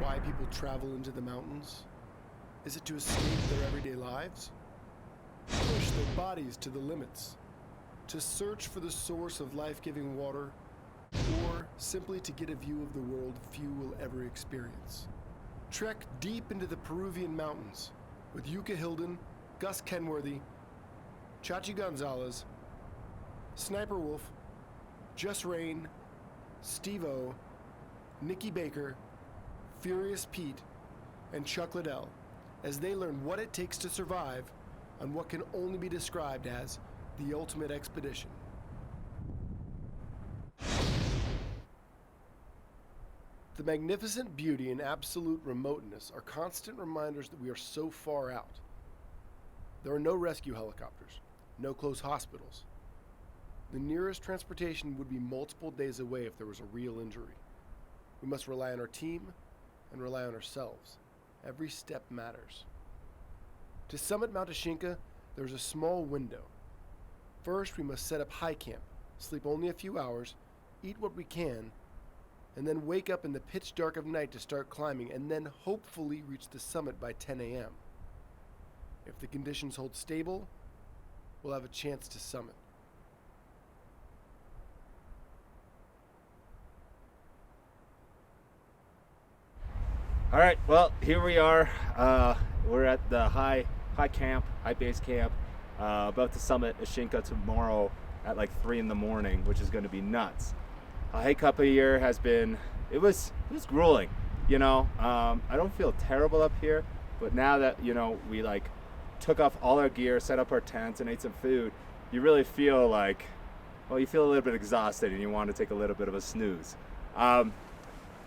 why people travel into the mountains? Is it to escape their everyday lives? Push their bodies to the limits? To search for the source of life-giving water? Or simply to get a view of the world few will ever experience? Trek deep into the Peruvian mountains with Yuka Hilden, Gus Kenworthy, Chachi Gonzalez, Sniper Wolf, Just Rain, Steve-O, Nikki Baker, Furious Pete, and Chuck Liddell as they learn what it takes to survive on what can only be described as the ultimate expedition. The magnificent beauty and absolute remoteness are constant reminders that we are so far out. There are no rescue helicopters, no close hospitals. The nearest transportation would be multiple days away if there was a real injury. We must rely on our team and rely on ourselves. Every step matters. To summit Mount Ishinka, there is a small window. First, we must set up high camp, sleep only a few hours, eat what we can, and then wake up in the pitch dark of night to start climbing, and then hopefully reach the summit by 10 a.m. If the conditions hold stable, we'll have a chance to summit. All right, well, here we are. We're at the high base camp, about to summit Ishinka tomorrow at like 3 in the morning, which is going to be nuts. A hike up here has been, it was grueling, you know. I don't feel terrible up here, but now that, you know, we like took off all our gear, set up our tents and ate some food, you really feel like, well, you feel a little bit exhausted and you want to take a little bit of a snooze.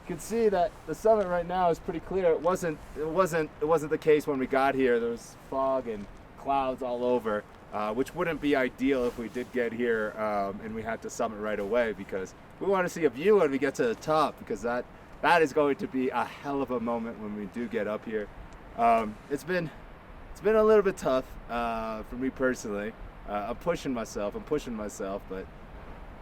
You can see that the summit right now is pretty clear. It wasn't the case when we got here. There was fog and clouds all over, which wouldn't be ideal if we did get here and we had to summit right away, because we want to see a view when we get to the top, because that is going to be a hell of a moment when we do get up here. It's been a little bit tough for me personally. I'm pushing myself, but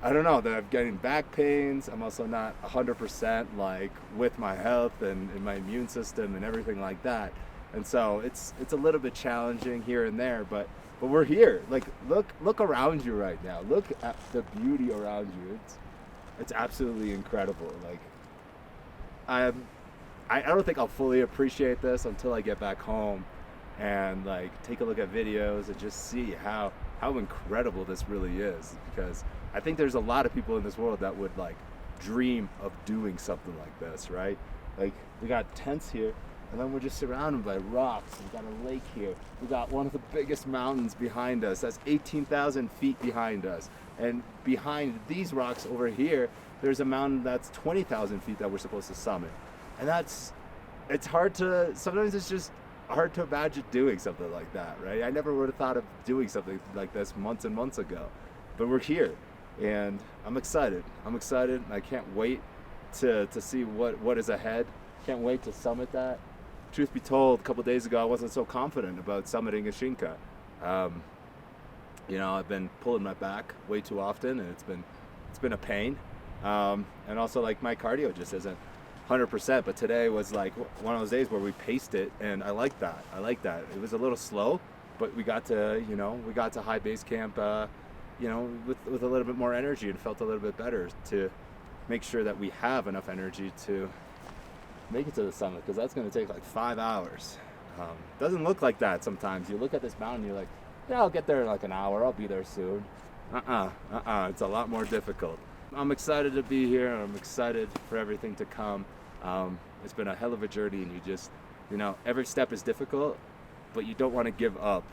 I don't know, that I'm getting back pains. I'm also not 100% like with my health and my immune system and everything like that. And so it's a little bit challenging here and there, but we're here. Like look around you right now. Look at the beauty around you. It's absolutely incredible. Like I don't think I'll fully appreciate this until I get back home and like take a look at videos and just see how incredible this really is, because I think there's a lot of people in this world that would like dream of doing something like this, right? Like we got tents here, and then we're just surrounded by rocks. We got a lake here. We got one of the biggest mountains behind us. That's 18,000 feet behind us. And behind these rocks over here, there's a mountain that's 20,000 feet that we're supposed to summit. And sometimes it's just hard to imagine doing something like that, right? I never would have thought of doing something like this months and months ago, but we're here. And I'm excited. I can't wait to see what is ahead. Can't wait to summit that. Truth be told, a couple days ago, I wasn't so confident about summiting Ishinka. You know, I've been pulling my back way too often, and it's been a pain. And also, like, my cardio just isn't 100%. But today was like one of those days where we paced it, and I like that. It was a little slow, but we got to high base camp. With a little bit more energy, and felt a little bit better to make sure that we have enough energy to make it to the summit, because that's going to take like 5 hours. Doesn't look like that sometimes. You look at this mountain, you're like, yeah, I'll get there in like an hour. I'll be there soon. It's a lot more difficult. I'm excited to be here, and I'm excited for everything to come. It's been a hell of a journey, and you just, every step is difficult, but you don't want to give up.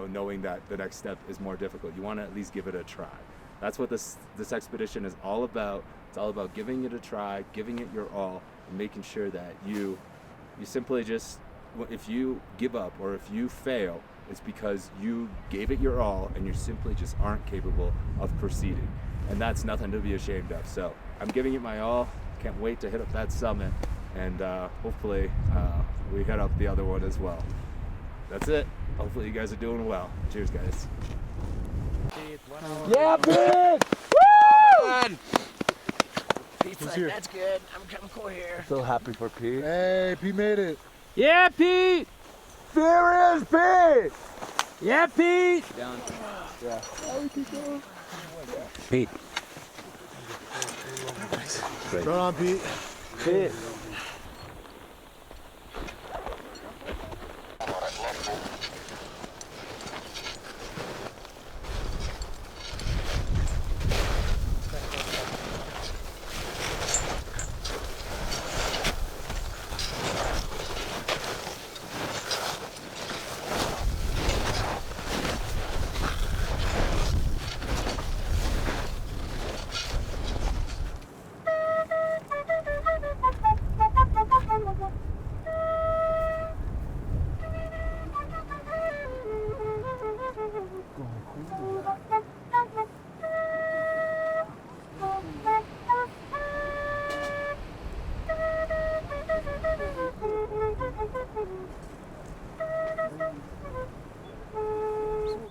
Knowing that the next step is more difficult. You want to at least give it a try. That's what this expedition is all about. It's all about giving it a try, giving it your all, and making sure that you simply just, if you give up or if you fail, it's because you gave it your all and you simply just aren't capable of proceeding. And that's nothing to be ashamed of. So I'm giving it my all. Can't wait to hit up that summit, and hopefully we hit up the other one as well. That's it. Hopefully you guys are doing well. Cheers, guys. Yeah, Pete! Woo! Pete's like, that's good. I'm cool here. So happy for Pete. Hey, Pete made it. Yeah, Pete! There is Pete! Yeah, Pete! Down. Yeah. Pete. Right on, Pete. Pete.